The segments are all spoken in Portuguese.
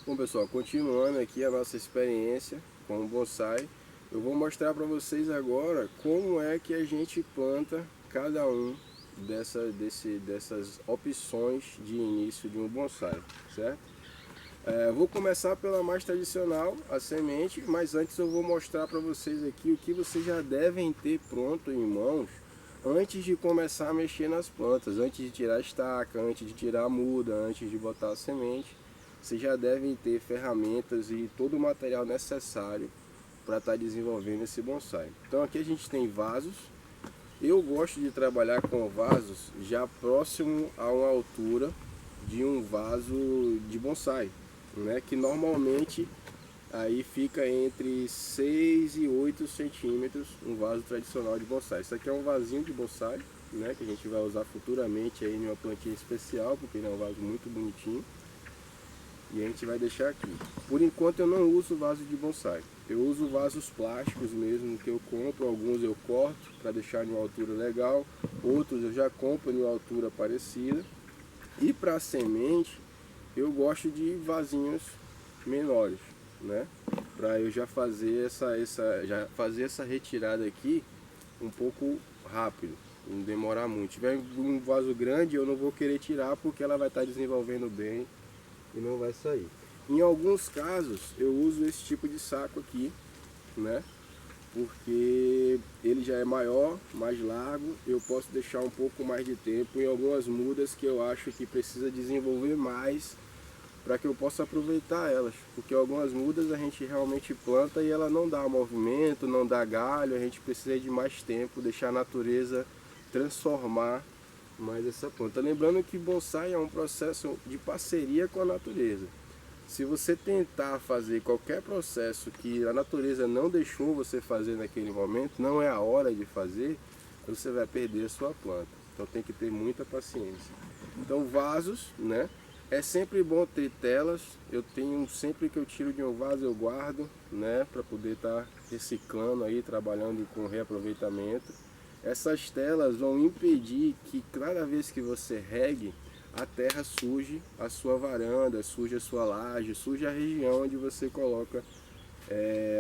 Bom pessoal, continuando aqui a nossa experiência com o bonsai, eu vou mostrar para vocês agora como é que a gente planta cada um dessas opções de início de um bonsai, certo? Vou começar pela mais tradicional, a semente, mas antes eu vou mostrar para vocês aqui o que vocês já devem ter pronto em mãos antes de começar a mexer nas plantas, antes de tirar a estaca, antes de tirar a muda, antes de botar a semente. Vocês já devem ter ferramentas e todo o material necessário para estar desenvolvendo esse bonsai. Então aqui a gente tem vasos. Eu gosto de trabalhar com vasos já próximo a uma altura de um vaso de bonsai, né? Que normalmente aí fica entre 6 e 8 centímetros um vaso tradicional de bonsai. Isso aqui é um vasinho de bonsai, né? Que a gente vai usar futuramente aí em uma plantinha especial, porque ele é um vaso muito bonitinho. E a gente vai deixar aqui. Por enquanto eu não uso vaso de bonsai. Eu uso vasos plásticos mesmo que eu compro. Alguns eu corto para deixar em uma altura legal. Outros eu já compro em uma altura parecida. E para semente eu gosto de vasinhos menores, né? Para eu já fazer essa retirada aqui um pouco rápido, não demorar muito. Se tiver um vaso grande eu não vou querer tirar porque ela vai estar desenvolvendo bem e não vai sair. Em alguns casos eu uso esse tipo de saco aqui, né? Porque ele já é maior, mais largo, eu posso deixar um pouco mais de tempo em algumas mudas que eu acho que precisa desenvolver mais para que eu possa aproveitar elas, porque algumas mudas a gente realmente planta e ela não dá movimento, não dá galho, a gente precisa de mais tempo, deixar a natureza transformar mais essa planta. Lembrando que bonsai é um processo de parceria com a natureza. Se você tentar fazer qualquer processo que a natureza não deixou você fazer naquele momento, não é a hora de fazer, você vai perder a sua planta. Então tem que ter muita paciência. Então vasos, né? É sempre bom ter telas. Eu tenho, sempre que eu tiro de um vaso eu guardo, né? Para poder estar reciclando aí, trabalhando com reaproveitamento. Essas telas vão impedir que cada vez que você regue, a terra suje a sua varanda, suje a sua laje, suje a região onde você coloca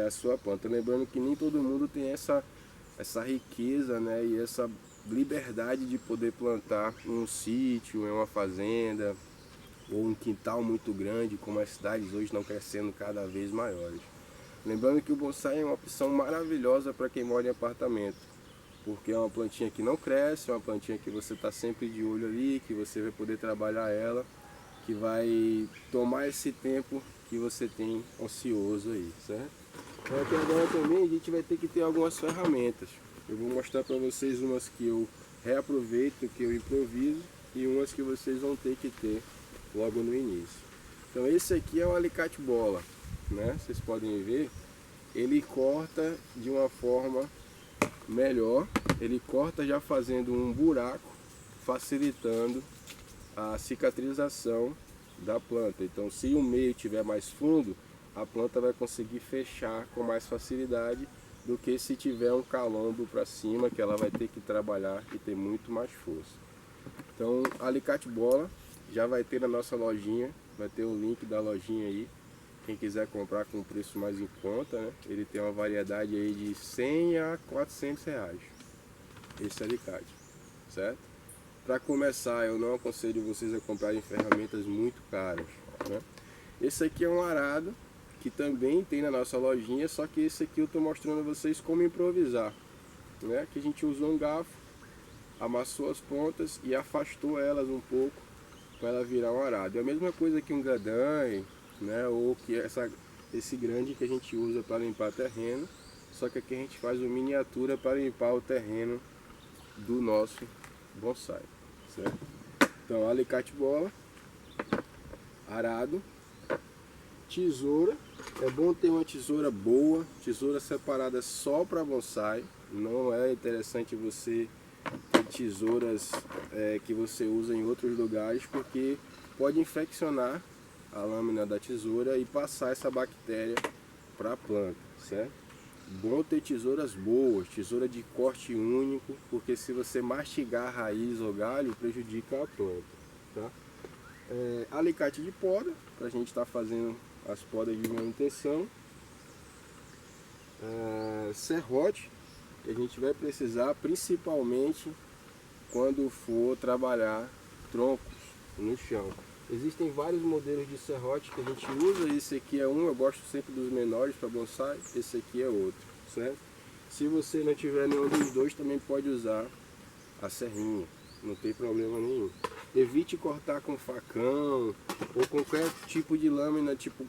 a sua planta. Lembrando que nem todo mundo tem essa riqueza, né, e essa liberdade de poder plantar em um sítio, em uma fazenda, ou um quintal muito grande, como as cidades hoje estão crescendo cada vez maiores. Lembrando que o bonsai é uma opção maravilhosa para quem mora em apartamento, porque é uma plantinha que não cresce, é uma plantinha que você está sempre de olho ali, que você vai poder trabalhar ela, que vai tomar esse tempo que você tem ocioso aí, certo? Então aqui agora também a gente vai ter que ter algumas ferramentas. Eu vou mostrar para vocês umas que eu reaproveito, que eu improviso, e umas que vocês vão ter que ter logo no início. Então esse aqui é um alicate bola, né? Vocês podem ver, ele corta de uma forma melhor, ele corta já fazendo um buraco, facilitando a cicatrização da planta. Então se o meio tiver mais fundo, a planta vai conseguir fechar com mais facilidade do que se tiver um calombo para cima, que ela vai ter que trabalhar e ter muito mais força. Então alicate bola já vai ter na nossa lojinha, vai ter o link da lojinha aí. Quem quiser comprar com um preço mais em conta, né? Ele tem uma variedade aí de 100 a 400 reais, esse alicate, certo? Para começar, eu não aconselho vocês a comprarem ferramentas muito caras, né? Esse aqui é um arado, que também tem na nossa lojinha, só que esse aqui eu estou mostrando a vocês como improvisar, né? Que a gente usou um garfo, amassou as pontas e afastou elas um pouco para ela virar um arado. É a mesma coisa que um gadanhe, né? Ou que esse grande que a gente usa para limpar terreno, só que aqui a gente faz uma miniatura para limpar o terreno do nosso bonsai, certo? Então alicate bola, arado, tesoura. É bom ter uma tesoura boa, tesoura separada só para bonsai. Não é interessante você ter tesouras que você usa em outros lugares, porque pode infeccionar a lâmina da tesoura e passar essa bactéria para a planta, certo? Bom ter tesouras boas, tesoura de corte único, porque se você mastigar a raiz ou galho, prejudica a planta, tá? Alicate de poda, para a gente estar fazendo as podas de manutenção, serrote, que a gente vai precisar principalmente quando for trabalhar troncos no chão. Existem vários modelos de serrote que a gente usa, esse aqui é um, eu gosto sempre dos menores para bonsai, esse aqui é outro, certo? Se você não tiver nenhum dos dois, também pode usar a serrinha, não tem problema nenhum. Evite cortar com facão ou qualquer tipo de lâmina, tipo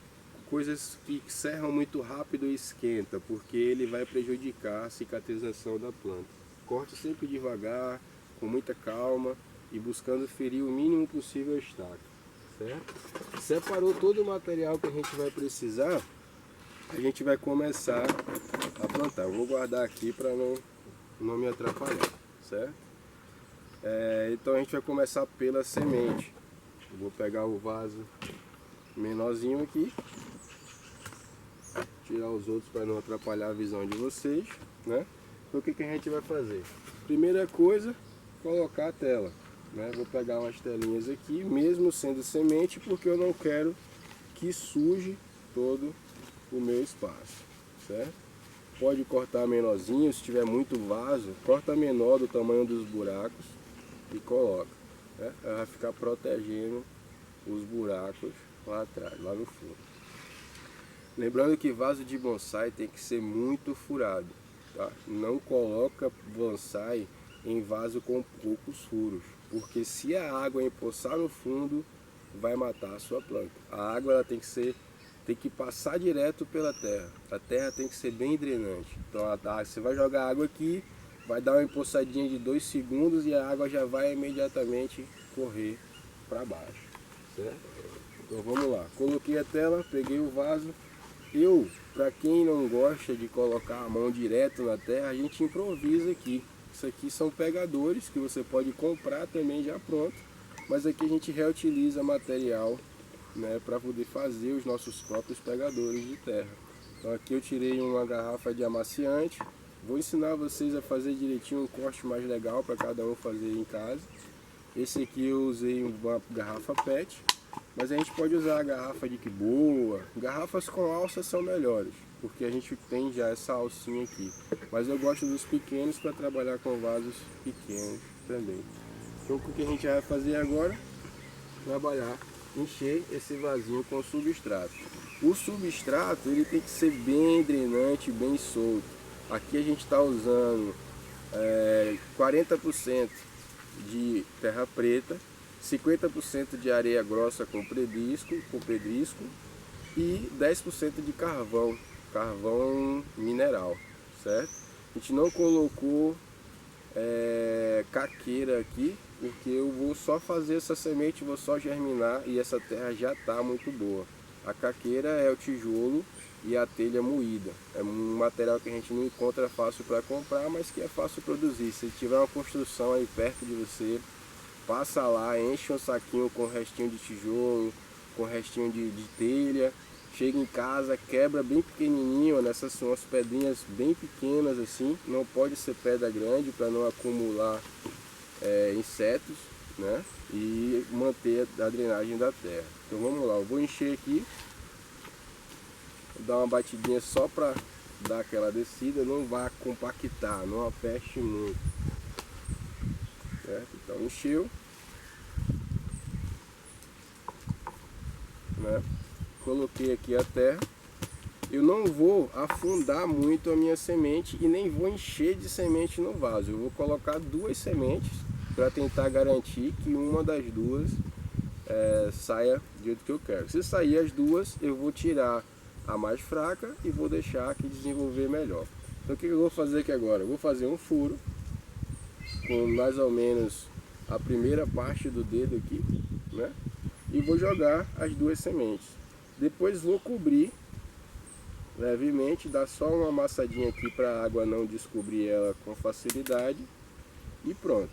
coisas que serram muito rápido e esquenta, porque ele vai prejudicar a cicatrização da planta. Corte sempre devagar, com muita calma e buscando ferir o mínimo possível a estaca, certo? Separou todo o material que a gente vai precisar, a gente vai começar a plantar. Eu vou guardar aqui para não me atrapalhar, certo? Então a gente vai começar pela semente. Eu vou pegar o vaso menorzinho aqui, tirar os outros para não atrapalhar a visão de vocês, né? Então o que a gente vai fazer? Primeira coisa, colocar a tela, né? Vou pegar umas telinhas aqui, mesmo sendo semente, porque eu não quero que suje todo o meu espaço, certo? Pode cortar menorzinho, se tiver muito vaso, corta menor do tamanho dos buracos e coloca, né? Vai ficar protegendo os buracos lá atrás, lá no fundo. Lembrando que vaso de bonsai tem que ser muito furado, tá? Não coloca bonsai em vaso com poucos furos, porque se a água empoçar no fundo, vai matar a sua planta. A água ela tem que passar direto pela terra. A terra tem que ser bem drenante. Então você vai jogar água aqui, vai dar uma empoçadinha de 2 segundos e a água já vai imediatamente correr para baixo, certo? Então vamos lá, coloquei a tela, peguei o vaso. Para quem não gosta de colocar a mão direto na terra, a gente improvisa aqui. Isso aqui são pegadores que você pode comprar também já pronto, mas aqui a gente reutiliza material, né, para poder fazer os nossos próprios pegadores de terra. Então aqui eu tirei uma garrafa de amaciante, vou ensinar vocês a fazer direitinho um corte mais legal para cada um fazer em casa. Esse aqui eu usei uma garrafa PET, mas a gente pode usar a garrafa de que boa. Garrafas com alça são melhores, porque a gente tem já essa alcinha aqui. Mas eu gosto dos pequenos para trabalhar com vasos pequenos também. Então o que a gente vai fazer agora? Trabalhar, encher esse vasinho com substrato. O substrato ele tem que ser bem drenante, bem solto. Aqui a gente está usando 40% de terra preta, 50% de areia grossa com pedrisco e 10% de carvão mineral, certo? A gente não colocou caqueira aqui, porque eu vou só fazer essa semente, vou só germinar e essa terra já está muito boa. A caqueira é o tijolo e a telha moída. É um material que a gente não encontra fácil para comprar, mas que é fácil produzir. Se tiver uma construção aí perto de você, passa lá, enche um saquinho com restinho de tijolo, com restinho de telha. Chega em casa, quebra bem pequenininho, nessas são as pedrinhas bem pequenas assim. Não pode ser pedra grande para não acumular insetos, né? E manter a drenagem da terra. Então vamos lá, eu vou encher aqui. Vou dar uma batidinha só para dar aquela descida, não vai compactar, não aperte muito. Certo? Então encheu, né? Coloquei aqui a terra. Eu não vou afundar muito a minha semente e nem vou encher de semente no vaso. Eu vou colocar 2 sementes para tentar garantir que uma das duas saia do jeito que eu quero. Se sair as duas, eu vou tirar a mais fraca e vou deixar aqui desenvolver melhor. Então o que eu vou fazer aqui agora? Eu vou fazer um furo com mais ou menos a primeira parte do dedo aqui, né? E vou jogar as 2 sementes. Depois vou cobrir levemente, dar só uma amassadinha aqui para a água não descobrir ela com facilidade e pronto.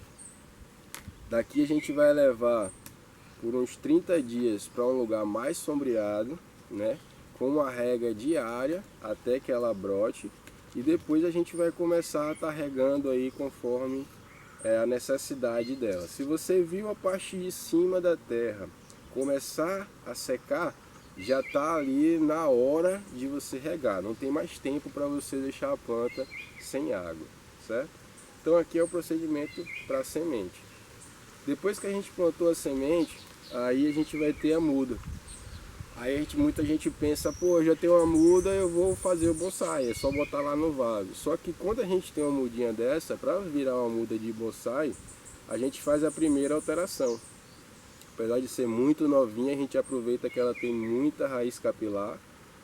Daqui a gente vai levar por uns 30 dias para um lugar mais sombreado, né? Com uma rega diária até que ela brote e depois a gente vai começar a estar regando aí conforme a necessidade dela. Se você viu a parte de cima da terra começar a secar, já está ali na hora de você regar. Não tem mais tempo para você deixar a planta sem água, certo? Então aqui é o procedimento para a semente. Depois que a gente plantou a semente, aí a gente vai ter a muda. Aí muita gente pensa, pô, já tenho uma muda, eu vou fazer o bonsai, é só botar lá no vaso. Só que quando a gente tem uma mudinha dessa, para virar uma muda de bonsai, a gente faz a primeira alteração. Apesar de ser muito novinha, a gente aproveita que ela tem muita raiz capilar,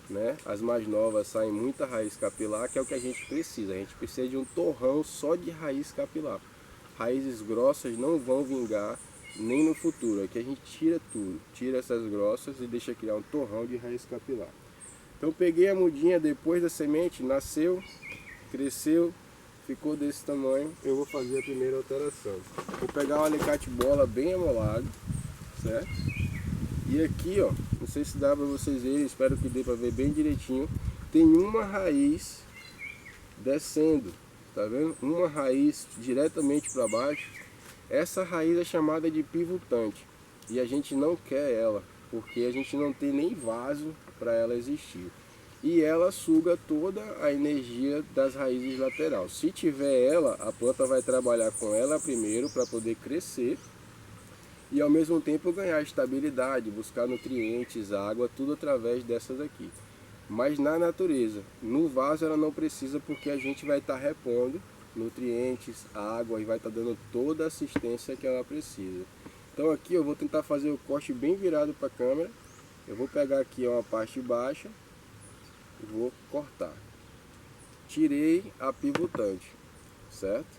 né? As mais novas saem muita raiz capilar, que é o que a gente precisa. A gente precisa de um torrão só de raiz capilar. Raízes grossas não vão vingar nem no futuro. Aqui a gente tira tudo, tira essas grossas e deixa criar um torrão de raiz capilar. Então peguei a mudinha depois da semente, nasceu, cresceu, ficou desse tamanho. Eu vou fazer a primeira alteração. Vou pegar um alicate bola bem amolado, certo? E aqui, ó, não sei se dá para vocês verem, espero que dê para ver bem direitinho. Tem uma raiz descendo, tá vendo? Uma raiz diretamente para baixo. Essa raiz é chamada de pivotante e a gente não quer ela, porque a gente não tem nem vaso para ela existir. E ela suga toda a energia das raízes laterais. Se tiver ela, a planta vai trabalhar com ela primeiro para poder crescer e ao mesmo tempo ganhar estabilidade, buscar nutrientes, água, tudo através dessas aqui. Mas na natureza, no vaso ela não precisa, porque a gente vai estar repondo nutrientes, água, e vai estar dando toda a assistência que ela precisa. Então aqui eu vou tentar fazer o corte bem virado para a câmera. Eu vou pegar aqui uma parte baixa e vou cortar. Tirei a pivotante, certo?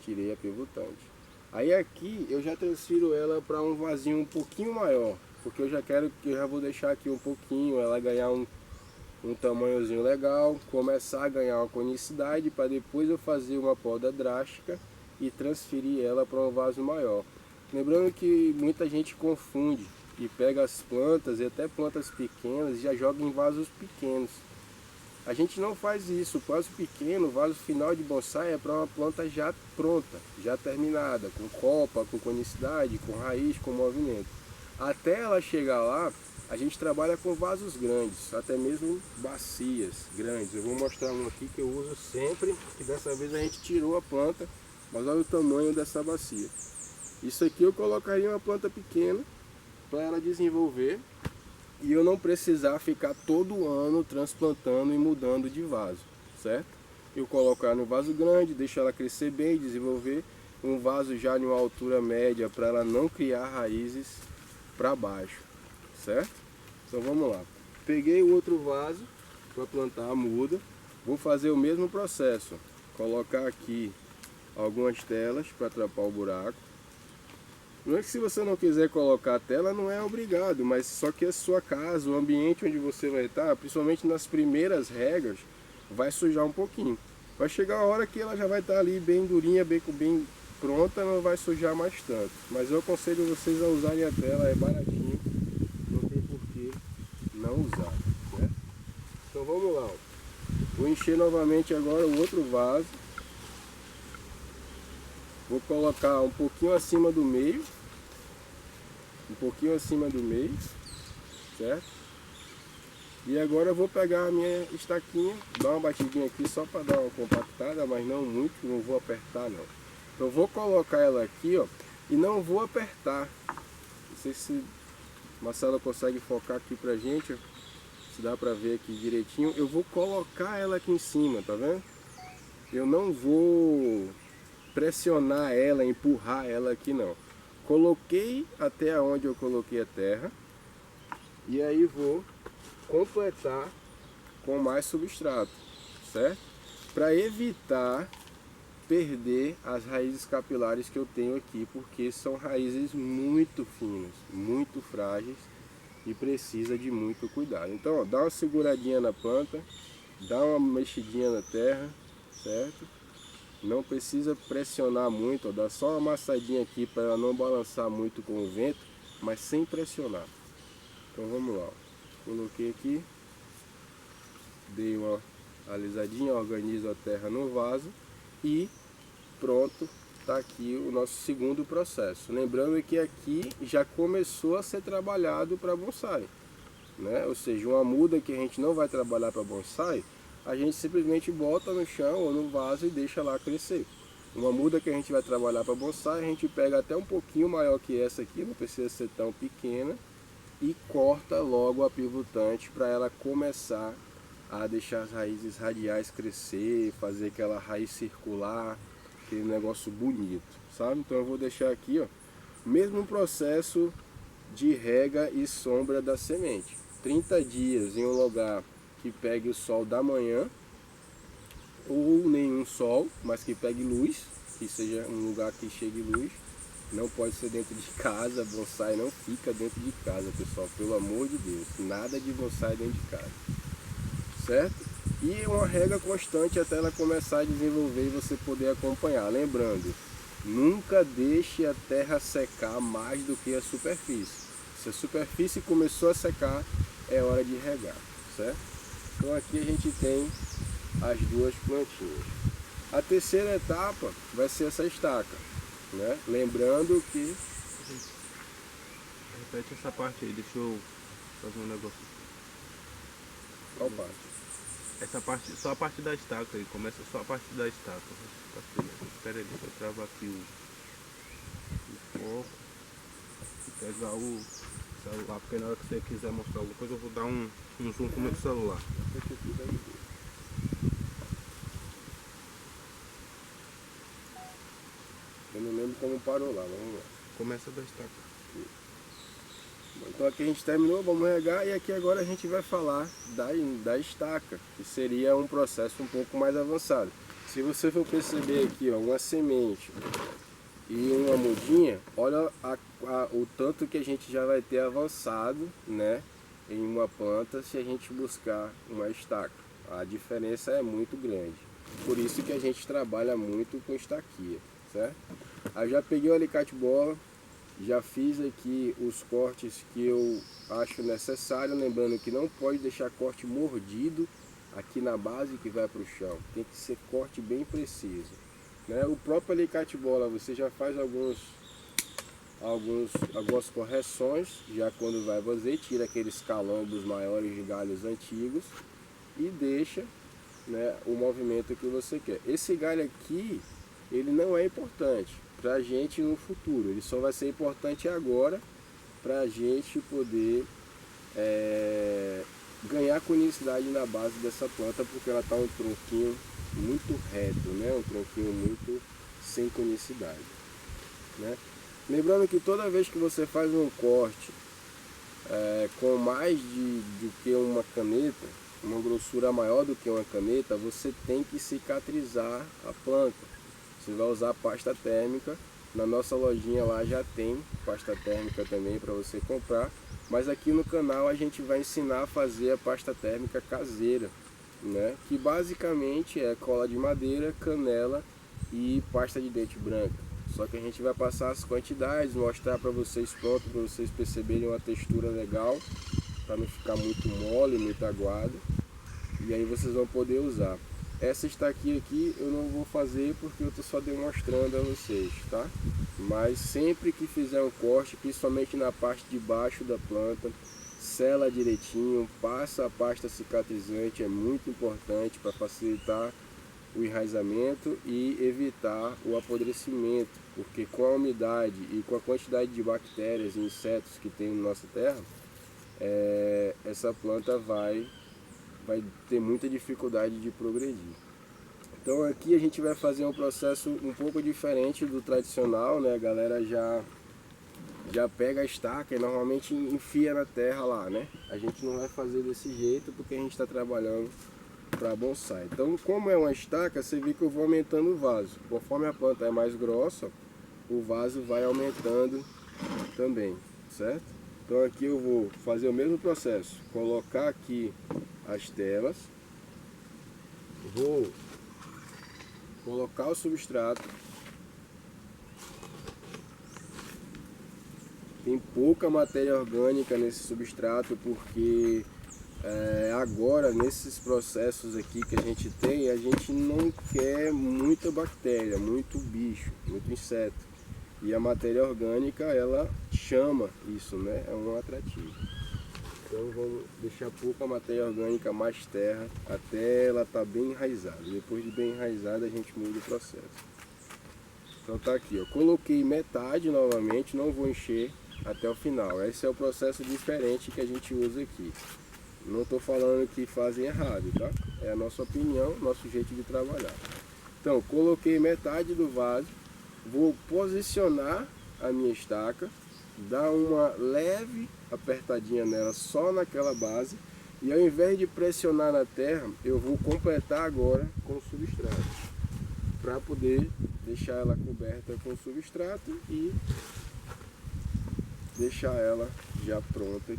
Tirei a pivotante. Aí aqui eu já transfiro ela para um vasinho um pouquinho maior, porque eu já vou deixar aqui um pouquinho, ela ganhar um tamanhozinho legal, começar a ganhar uma conicidade, para depois eu fazer uma poda drástica e transferir ela para um vaso maior. Lembrando que muita gente confunde e pega as plantas, e até plantas pequenas, e já joga em vasos pequenos. A gente não faz isso. O vaso pequeno, o vaso final de bonsai, é para uma planta já pronta, já terminada, com copa, com conicidade, com raiz, com movimento. Até ela chegar lá, a gente trabalha com vasos grandes, até mesmo bacias grandes. Eu vou mostrar um aqui que eu uso sempre, que dessa vez a gente tirou a planta, mas olha o tamanho dessa bacia. Isso aqui eu colocaria uma planta pequena para ela desenvolver e eu não precisar ficar todo ano transplantando e mudando de vaso, certo? Eu colocar no vaso grande, deixar ela crescer bem, desenvolver um vaso já em uma altura média para ela não criar raízes para baixo, certo? Então vamos lá. Peguei o outro vaso para plantar a muda. Vou fazer o mesmo processo. Colocar aqui algumas telas para tampar o buraco. Não é que se você não quiser colocar a tela, não é obrigado, mas só que a sua casa, o ambiente onde você vai estar, principalmente nas primeiras regas, vai sujar um pouquinho. Vai chegar a hora que ela já vai estar ali bem durinha, bem pronta, não vai sujar mais tanto. Mas eu aconselho vocês a usarem a tela, é baratinho, não tem por que não usar, né? Então vamos lá, ó. Vou encher novamente agora o outro vaso. Vou colocar um pouquinho acima do meio. Certo? E agora eu vou pegar a minha estaquinha, dar uma batidinha aqui só para dar uma compactada, mas não muito, não vou apertar não. Então eu vou colocar ela aqui, ó, e não vou apertar. Não sei se Marcelo consegue focar aqui pra gente, ó, se dá pra ver aqui direitinho. Eu vou colocar ela aqui em cima, tá vendo? Eu não vou pressionar ela, empurrar ela aqui não. Coloquei até onde eu coloquei a terra e aí vou completar com mais substrato, certo? Para evitar perder as raízes capilares que eu tenho aqui, porque são raízes muito finas, muito frágeis e precisa de muito cuidado. Então, ó, dá uma seguradinha na planta, dá uma mexidinha na terra, certo? Não precisa pressionar muito, ó, dá só uma amassadinha aqui para ela não balançar muito com o vento, mas sem pressionar. Então vamos lá, ó. Coloquei aqui, dei uma alisadinha, organizo a terra no vaso e pronto, tá aqui o nosso segundo processo. Lembrando que aqui já começou a ser trabalhado para bonsai. né? Ou seja, uma muda que a gente não vai trabalhar para bonsai, a gente simplesmente bota no chão ou no vaso e deixa lá crescer. Uma muda que a gente vai trabalhar para bonsai, a gente pega até um pouquinho maior que essa aqui, não precisa ser tão pequena, e corta logo a pivotante para ela começar a deixar as raízes radiais crescer, fazer aquela raiz circular, aquele negócio bonito, sabe? Então eu vou deixar aqui, ó, mesmo processo de rega e sombra da semente. 30 dias em um lugar que pegue o sol da manhã, ou nenhum sol, mas que pegue luz, que seja um lugar que chegue luz. Não pode ser dentro de casa, bonsai não fica dentro de casa, pessoal, pelo amor de Deus, nada de bonsai dentro de casa, certo? E uma rega constante até ela começar a desenvolver e você poder acompanhar. Lembrando, nunca deixe a terra secar mais do que a superfície. Se a superfície começou a secar, é hora de regar, certo? Então aqui a gente tem as duas plantinhas. A terceira etapa vai ser essa estaca, né? Lembrando que... Repete essa parte aí, deixa eu fazer um negócio. Qual parte? Essa parte, só a parte da estaca aí, começa só a parte da estaca. Espera aí, deixa eu travar aqui o foco e pegar o celular, porque na hora que você quiser mostrar alguma coisa eu vou dar um zoom com o meu celular. Eu não lembro como parou lá, vamos lá. Começa da estaca. Então aqui a gente terminou, vamos regar, e aqui agora a gente vai falar da estaca, que seria um processo um pouco mais avançado. Se você for perceber aqui, ó, uma semente e uma mudinha, olha o tanto que a gente já vai ter avançado, né, em uma planta se a gente buscar uma estaca. A diferença é muito grande. Por isso que a gente trabalha muito com estaquia, certo? Aí já peguei o alicate bola, já fiz aqui os cortes que eu acho necessário, lembrando que não pode deixar corte mordido aqui na base que vai para o chão, tem que ser corte bem preciso, né? O próprio alicate bola você já faz algumas correções, já quando vai fazer, tira aqueles calombos maiores de galhos antigos e deixa, né, o movimento que você quer. Esse galho aqui, ele não é importante para a gente no futuro, ele só vai ser importante agora para a gente poder ganhar conicidade na base dessa planta, porque ela está um tronquinho muito reto, né? Um tronquinho muito sem conicidade, né? Lembrando que toda vez que você faz um corte com mais do que uma caneta, uma grossura maior do que uma caneta, você tem que cicatrizar a planta. Você vai usar pasta térmica. Na nossa lojinha lá já tem pasta térmica também para você comprar. Mas aqui no canal a gente vai ensinar a fazer a pasta térmica caseira, né? Que basicamente é cola de madeira, canela e pasta de dente branca. Só que a gente vai passar as quantidades, mostrar para vocês pronto, para vocês perceberem uma textura legal, para não ficar muito mole, muito aguado. E aí vocês vão poder usar. Essa estaquinha aqui eu não vou fazer porque eu estou só demonstrando a vocês, tá? Mas sempre que fizer um corte, principalmente na parte de baixo da planta, sela direitinho, passa a pasta cicatrizante, é muito importante para facilitar o enraizamento e evitar o apodrecimento, porque com a umidade e com a quantidade de bactérias e insetos que tem na nossa terra, essa planta vai ter muita dificuldade de progredir. Então aqui a gente vai fazer um processo um pouco diferente do tradicional, né? A galera já pega a estaca e normalmente enfia na terra lá, né? A gente não vai fazer desse jeito porque a gente está trabalhando para bonsai. Então, como é uma estaca, você vê que eu vou aumentando o vaso. Conforme a planta é mais grossa, o vaso vai aumentando também, certo? Então aqui eu vou fazer o mesmo processo, colocar aqui as telas, vou colocar o substrato, tem pouca matéria orgânica nesse substrato porque agora nesses processos aqui que a gente tem, a gente não quer muita bactéria, muito bicho, muito inseto, e a matéria orgânica ela chama isso, né? É um atrativo. Então vamos deixar pouca matéria orgânica, mais terra, até ela estar bem enraizada. Depois de bem enraizada a gente muda o processo. Então tá aqui, ó. Coloquei metade novamente, não vou encher até o final. Esse é o processo diferente que a gente usa aqui. Não estou falando que fazem errado, tá? É a nossa opinião, nosso jeito de trabalhar. Então, coloquei metade do vaso, vou posicionar a minha estaca, dar uma leve apertadinha nela só naquela base, e ao invés de pressionar na terra, eu vou completar agora com substrato, para poder deixar ela coberta com substrato e deixar ela já pronta.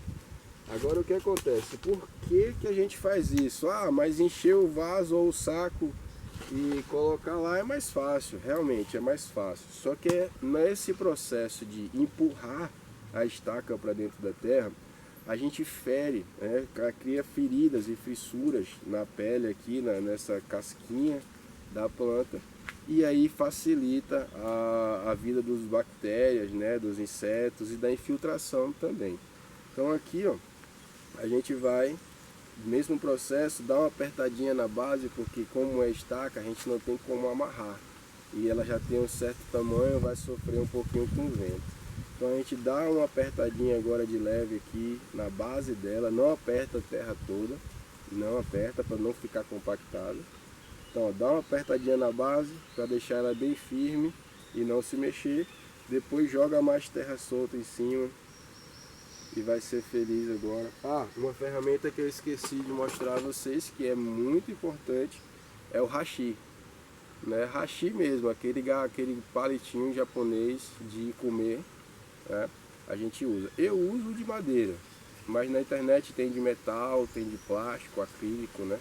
Agora o que acontece? Por que que a gente faz isso? Ah, mas encher o vaso ou o saco e colocar lá é mais fácil, realmente é mais fácil. Só que nesse processo de empurrar a estaca para dentro da terra, a gente fere, né? Cria feridas e fissuras na pele aqui, nessa casquinha da planta, e aí facilita a vida dos bactérias, né? Dos insetos e da infiltração também. Então aqui, ó, a gente vai, mesmo processo, dar uma apertadinha na base, porque como é estaca, a gente não tem como amarrar. E ela já tem um certo tamanho, vai sofrer um pouquinho com o vento. Então a gente dá uma apertadinha agora de leve aqui na base dela, não aperta a terra toda, não aperta para não ficar compactada. Então ó, dá uma apertadinha na base para deixar ela bem firme e não se mexer. Depois joga mais terra solta em cima. E vai ser feliz agora. Ah, uma ferramenta que eu esqueci de mostrar a vocês, que é muito importante, é o hashi, né? Hashi mesmo, aquele palitinho japonês de comer, né? A gente usa. Eu uso de madeira, mas na internet tem de metal, tem de plástico, acrílico, né?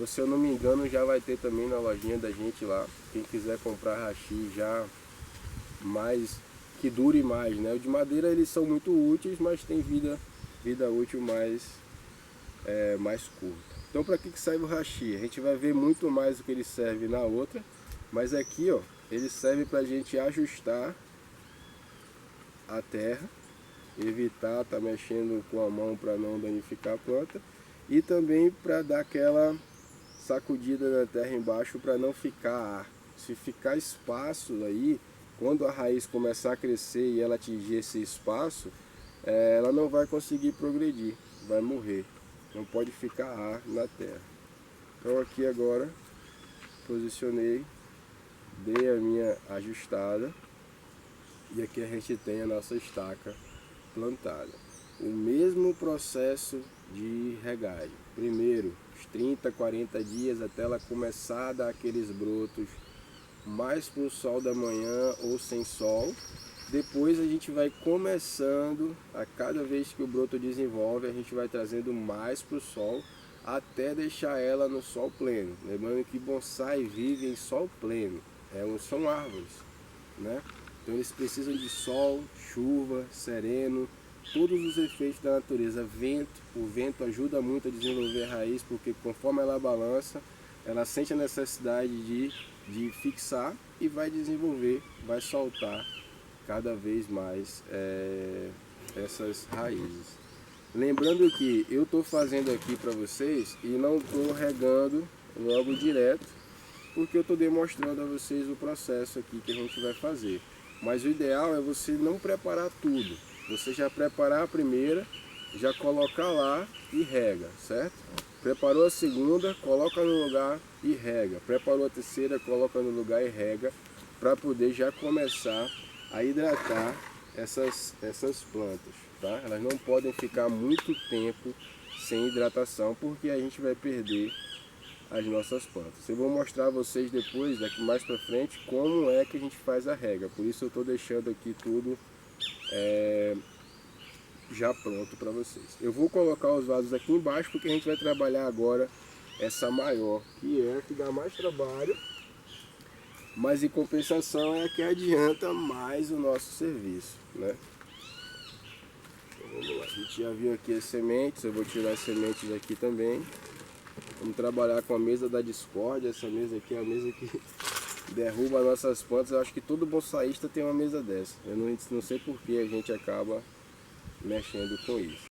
Se eu não me engano, já vai ter também na lojinha da gente lá. Quem quiser comprar hashi já mais que dure mais, né? O de madeira eles são muito úteis, mas tem vida útil mais curta. Então para que serve o hashi? A gente vai ver muito mais o que ele serve na outra, mas aqui, ó, ele serve para a gente ajustar a terra, evitar estar mexendo com a mão para não danificar a planta, e também para dar aquela sacudida na terra embaixo para não ficar ar. Se ficar espaço aí, quando a raiz começar a crescer e ela atingir esse espaço, ela não vai conseguir progredir, vai morrer. Não pode ficar ar na terra. Então aqui agora, posicionei, dei a minha ajustada e aqui a gente tem a nossa estaca plantada. O mesmo processo de regagem. Primeiro, os 30, 40 dias até ela começar a dar aqueles brotos mais para o sol da manhã ou sem sol. Depois a gente vai começando, a cada vez que o broto desenvolve, a gente vai trazendo mais para o sol até deixar ela no sol pleno. Lembrando que bonsai vive em sol pleno, são árvores, né? Então eles precisam de sol, chuva, sereno, todos os efeitos da natureza. Vento, o vento ajuda muito a desenvolver a raiz, porque conforme ela balança, ela sente a necessidade de fixar e vai desenvolver, vai soltar cada vez mais essas raízes. Lembrando que eu estou fazendo aqui para vocês e não estou regando logo direto, porque eu estou demonstrando a vocês o processo aqui que a gente vai fazer. Mas o ideal é você não preparar tudo, você já preparar a primeira, já colocar lá e rega, certo? Preparou a segunda, coloca no lugar e rega. Preparou a terceira, coloca no lugar e rega, para poder já começar a hidratar essas plantas, tá? Elas não podem ficar muito tempo sem hidratação, porque a gente vai perder as nossas plantas. Eu vou mostrar a vocês depois, daqui mais para frente, como é que a gente faz a rega. Por isso eu estou deixando aqui tudo já pronto para vocês. Eu vou colocar os vasos aqui embaixo, porque a gente vai trabalhar agora essa maior, que é a que dá mais trabalho, mas em compensação é a que adianta mais o nosso serviço, né? Então vamos lá, a gente já viu aqui as sementes, eu vou tirar as sementes daqui também. Vamos trabalhar com a mesa da discórdia. Essa mesa aqui é a mesa que derruba nossas plantas. Eu acho que todo bonsaísta tem uma mesa dessa. Eu não sei por que a gente acaba mexendo com isso.